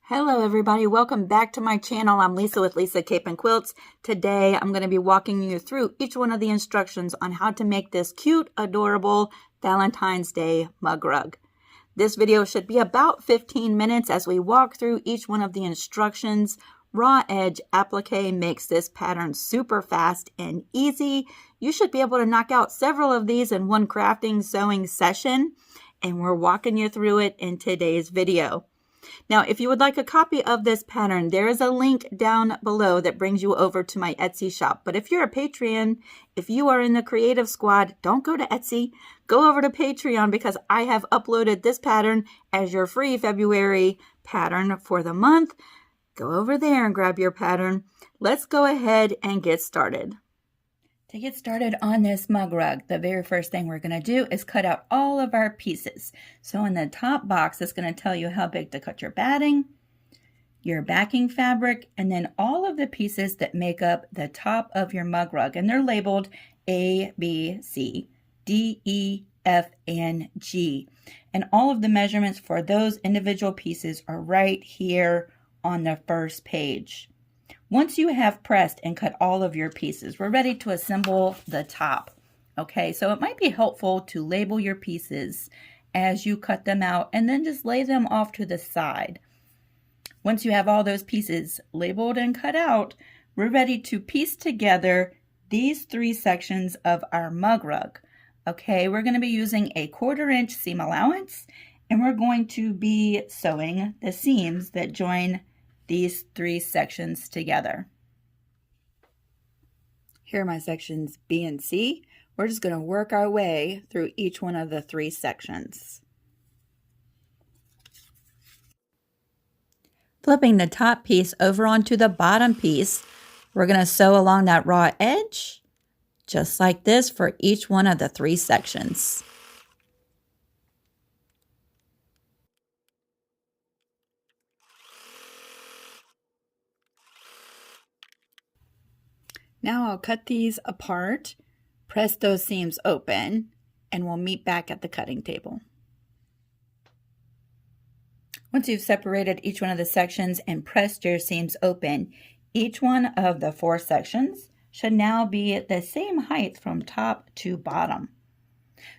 Hello everybody, welcome back to my channel. I'm Lisa with Lisa Capen Quilts. Today I'm going to be walking you through each one of the instructions on how to make this cute, adorable Valentine's Day mug rug. This video should be about 15 minutes as we walk through each one of the instructions. Raw edge applique makes this pattern super fast and easy. You should be able to knock out several of these in one crafting sewing session, and we're walking you through it in today's video. Now, if you would like a copy of this pattern, there is a link down below that brings you over to my Etsy shop. But if you're a Patreon, if you are in the Creative Squad, don't go to Etsy. Go over to Patreon because I have uploaded this pattern as your free February pattern for the month. Go over there and grab your pattern. Let's go ahead and get started. To get started on this mug rug, the very first thing we're going to do is cut out all of our pieces. So in the top box, it's going to tell you how big to cut your batting, your backing fabric, and then all of the pieces that make up the top of your mug rug. And they're labeled A, B, C, D, E, F, and G. And all of the measurements for those individual pieces are right here on the first page. Once you have pressed and cut all of your pieces, we're ready to assemble the top. Okay, so it might be helpful to label your pieces as you cut them out and then just lay them off to the side. Once you have all those pieces labeled and cut out, we're ready to piece together these three sections of our mug rug. Okay, we're going to be using a 1/4 inch seam allowance, and we're going to be sewing the seams that join these three sections together. Here are my sections B and C. We're just going to work our way through each one of the three sections. Flipping the top piece over onto the bottom piece, we're going to sew along that raw edge, just like this for each one of the three sections. Now I'll cut these apart, press those seams open, and we'll meet back at the cutting table. Once you've separated each one of the sections and pressed your seams open, each one of the 4 sections should now be at the same height from top to bottom.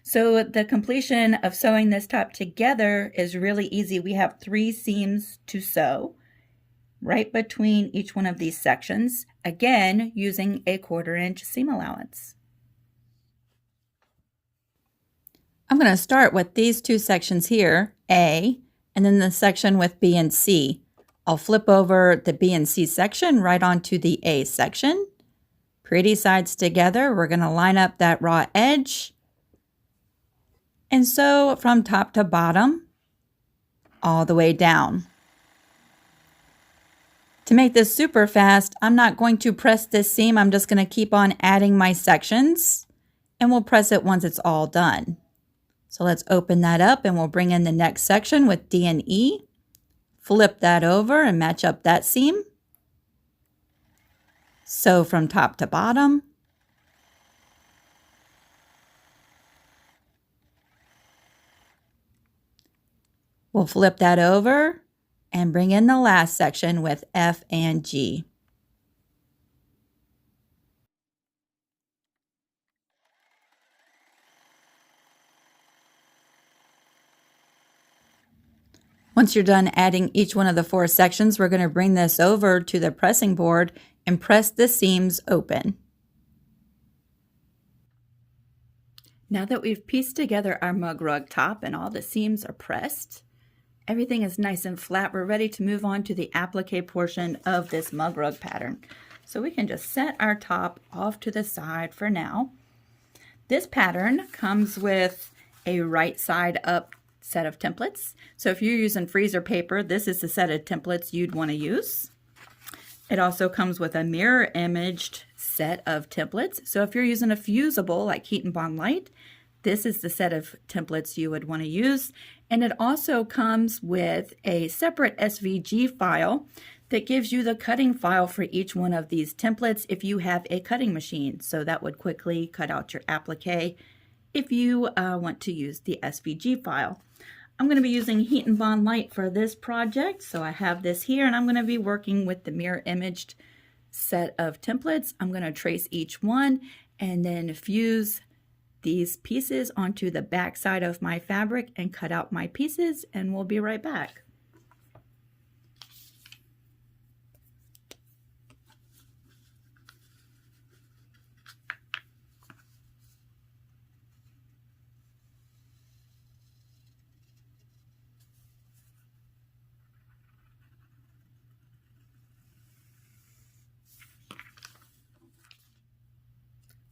So the completion of sewing this top together is really easy. We have 3 seams to sew right between each one of these sections, again using a 1/4 inch seam allowance. I'm going to start with these 2 sections here, A, and then the section with B and C. I'll flip over the B and C section right onto the A section. Pretty sides together, we're going to line up that raw edge and sew from top to bottom all the way down. To make this super fast, I'm not going to press this seam. I'm just going to keep on adding my sections, and we'll press it once it's all done. So let's open that up, and we'll bring in the next section with D and E. Flip that over and match up that seam. Sew from top to bottom. We'll flip that over and bring in the last section with F and G. Once you're done adding each one of the 4 sections, we're going to bring this over to the pressing board and press the seams open. Now that we've pieced together our mug rug top and all the seams are pressed, everything is nice and flat, we're ready to move on to the applique portion of this mug rug pattern. So we can just set our top off to the side for now. This pattern comes with a right side up set of templates. So if you're using freezer paper, this is the set of templates you'd want to use. It also comes with a mirror imaged set of templates. So if you're using a fusible like Heat and Bond Light, this is the set of templates you would want to use. And it also comes with a separate SVG file that gives you the cutting file for each one of these templates if you have a cutting machine. So that would quickly cut out your applique if you want to use the SVG file. I'm going to be using Heat and Bond Light for this project. So I have this here, and I'm going to be working with the mirror imaged set of templates. I'm going to trace each one and then fuse these pieces onto the back side of my fabric and cut out my pieces, and we'll be right back.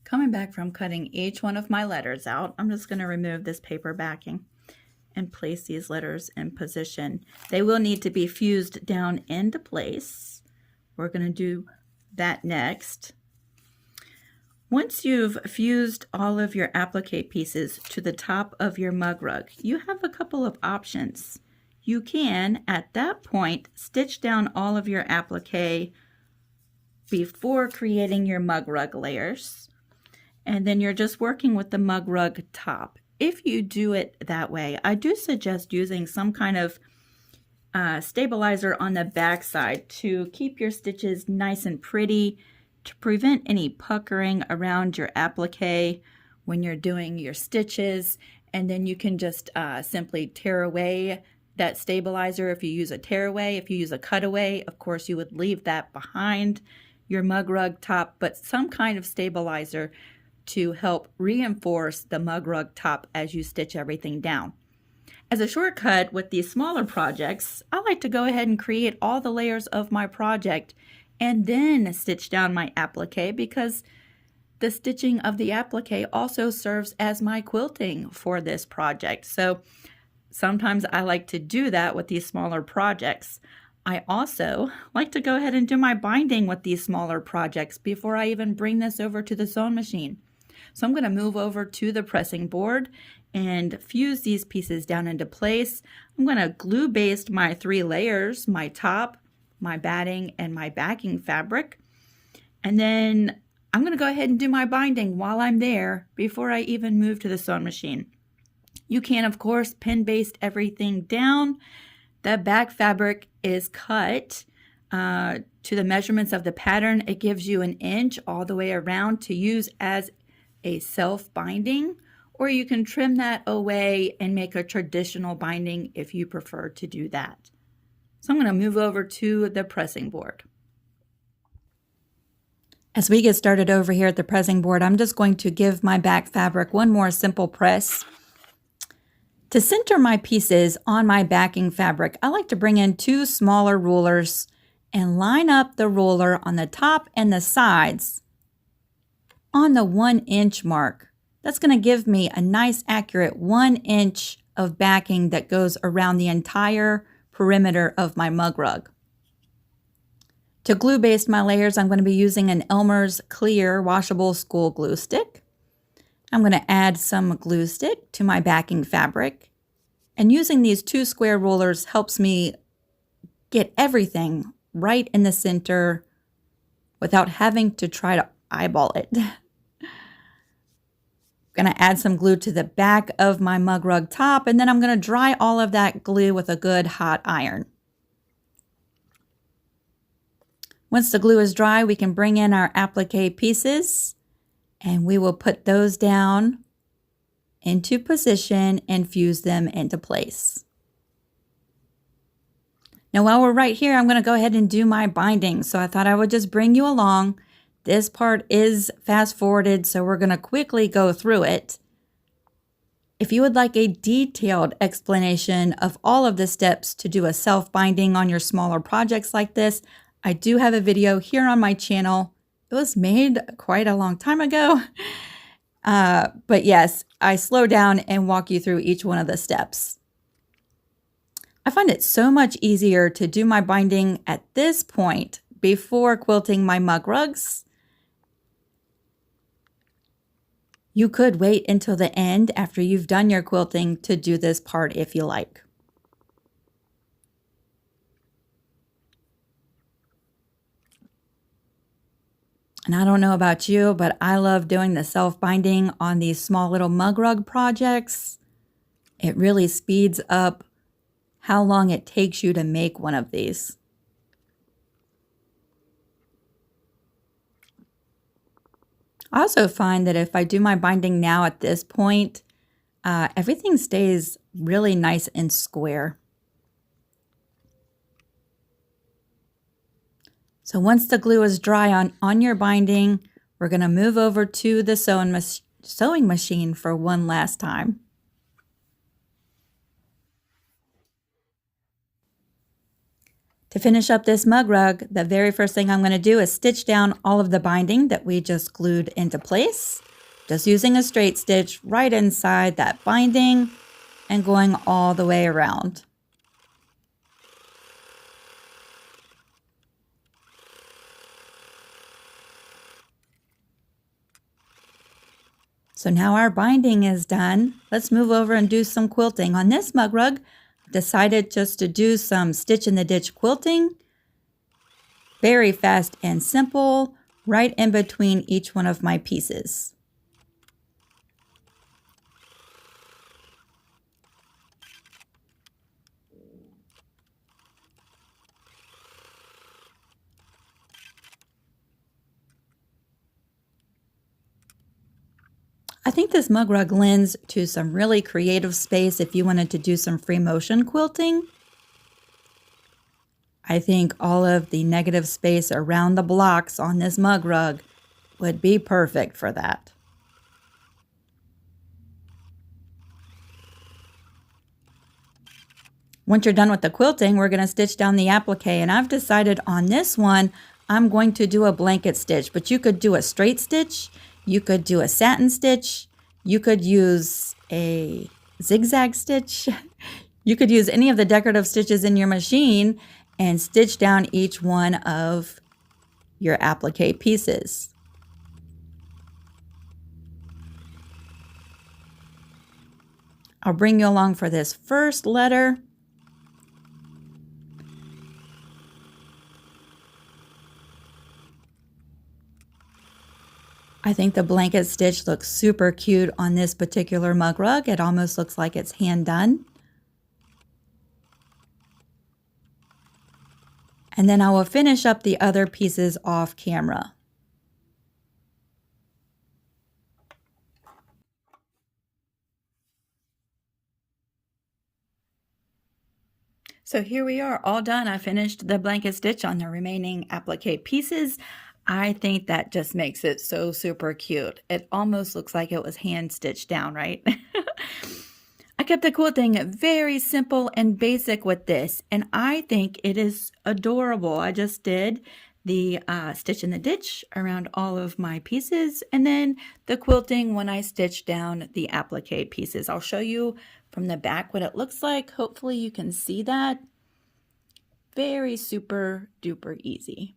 Coming back from cutting each one of my letters out, I'm just going to remove this paper backing and place these letters in position. They will need to be fused down into place. We're going to do that next. Once you've fused all of your applique pieces to the top of your mug rug, you have a couple of options. You can, at that point, stitch down all of your applique before creating your mug rug layers. And then you're just working with the mug rug top. If you do it that way, I do suggest using some kind of stabilizer on the back side to keep your stitches nice and pretty, to prevent any puckering around your applique when you're doing your stitches. And then you can just simply tear away that stabilizer if you use a tearaway. If you use a cutaway, of course, you would leave that behind your mug rug top, but some kind of stabilizer to help reinforce the mug rug top as you stitch everything down. As a shortcut with these smaller projects, I like to go ahead and create all the layers of my project and then stitch down my applique, because the stitching of the applique also serves as my quilting for this project. So sometimes I like to do that with these smaller projects. I also like to go ahead and do my binding with these smaller projects before I even bring this over to the sewing machine. So I'm going to move over to the pressing board and fuse these pieces down into place. I'm going to glue baste my 3 layers, my top, my batting, and my backing fabric. And then I'm going to go ahead and do my binding while I'm there before I even move to the sewing machine. You can, of course, pin baste everything down. The back fabric is cut to the measurements of the pattern. It gives you 1 inch all the way around to use as a self-binding, or you can trim that away and make a traditional binding if you prefer to do that. So I'm going to move over to the pressing board. As we get started over here at the pressing board, I'm just going to give my back fabric one more simple press. To center my pieces on my backing fabric, I like to bring in 2 smaller rulers and line up the ruler on the top and the sides on the 1 inch mark. That's going to give me a nice accurate 1 inch of backing that goes around the entire perimeter of my mug rug. To glue baste my layers, I'm going to be using an Elmer's clear washable school glue stick. I'm going to add some glue stick to my backing fabric, and using these 2 square rulers helps me get everything right in the center without having to try to eyeball it. I'm going to add some glue to the back of my mug rug top, and then I'm going to dry all of that glue with a good hot iron. Once the glue is dry, we can bring in our applique pieces, and we will put those down into position and fuse them into place. Now, while we're right here, I'm going to go ahead and do my binding. So I thought I would just bring you along. This part is fast forwarded, so we're going to quickly go through it. If you would like a detailed explanation of all of the steps to do a self-binding on your smaller projects like this, I do have a video here on my channel. It was made quite a long time ago. But yes, I slow down and walk you through each one of the steps. I find it so much easier to do my binding at this point before quilting my mug rugs. You could wait until the end after you've done your quilting to do this part if you like. And I don't know about you, but I love doing the self-binding on these small little mug rug projects. It really speeds up how long it takes you to make one of these. I also find that if I do my binding now at this point, everything stays really nice and square. So once the glue is dry on your binding, we're going to move over to the sewing machine for one last time. To finish up this mug rug, the very first thing I'm going to do is stitch down all of the binding that we just glued into place. Just using a straight stitch right inside that binding and going all the way around. So now our binding is done. Let's move over and do some quilting. On this mug rug, I decided just to do some stitch in the ditch quilting. Very fast and simple, right in between each one of my pieces. I think this mug rug lends to some really creative space if you wanted to do some free motion quilting. I think all of the negative space around the blocks on this mug rug would be perfect for that. Once you're done with the quilting, we're going to stitch down the applique, and I've decided on this one I'm going to do a blanket stitch, but you could do a straight stitch, you could do a satin stitch, you could use a zigzag stitch, you could use any of the decorative stitches in your machine and stitch down each one of your applique pieces. I'll bring you along for this first letter. I think the blanket stitch looks super cute on this particular mug rug. It almost looks like it's hand done. And then I will finish up the other pieces off camera. So here we are, all done. I finished the blanket stitch on the remaining applique pieces. I think that just makes it so super cute. It almost looks like it was hand stitched down, right? I kept the quilting very simple and basic with this, and I think it is adorable. I just did the stitch in the ditch around all of my pieces, and then the quilting when I stitched down the applique pieces. I'll show you from the back what it looks like. Hopefully you can see that. Very super duper easy.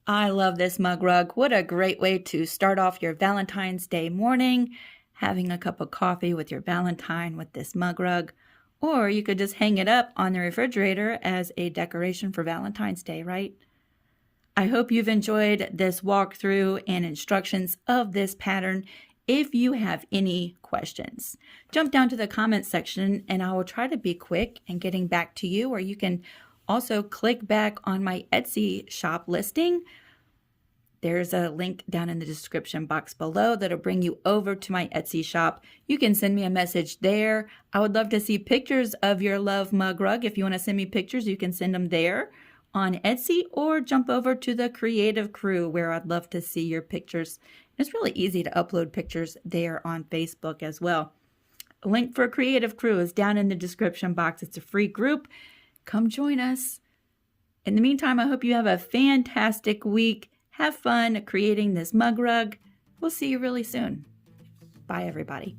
I love this mug rug. What a great way to start off your Valentine's Day morning, having a cup of coffee with your Valentine with this mug rug. Or you could just hang it up on the refrigerator as a decoration for Valentine's Day, right? I hope you've enjoyed this walkthrough and instructions of this pattern. If you have any questions, jump down to the comments section and I will try to be quick in getting back to you, or you can also click back on my Etsy shop listing. There's a link down in the description box below that'll bring you over to my Etsy shop. You can send me a message there. I would love to see pictures of your Love mug rug. If you want to send me pictures, you can send them there on Etsy, or jump over to the Creative Crew where I'd love to see your pictures. It's really easy to upload pictures there on Facebook as well. A link for Creative Crew is down in the description box. It's a free group. Come join us. In the meantime, I hope you have a fantastic week. Have fun creating this mug rug. We'll see you really soon. Bye, everybody.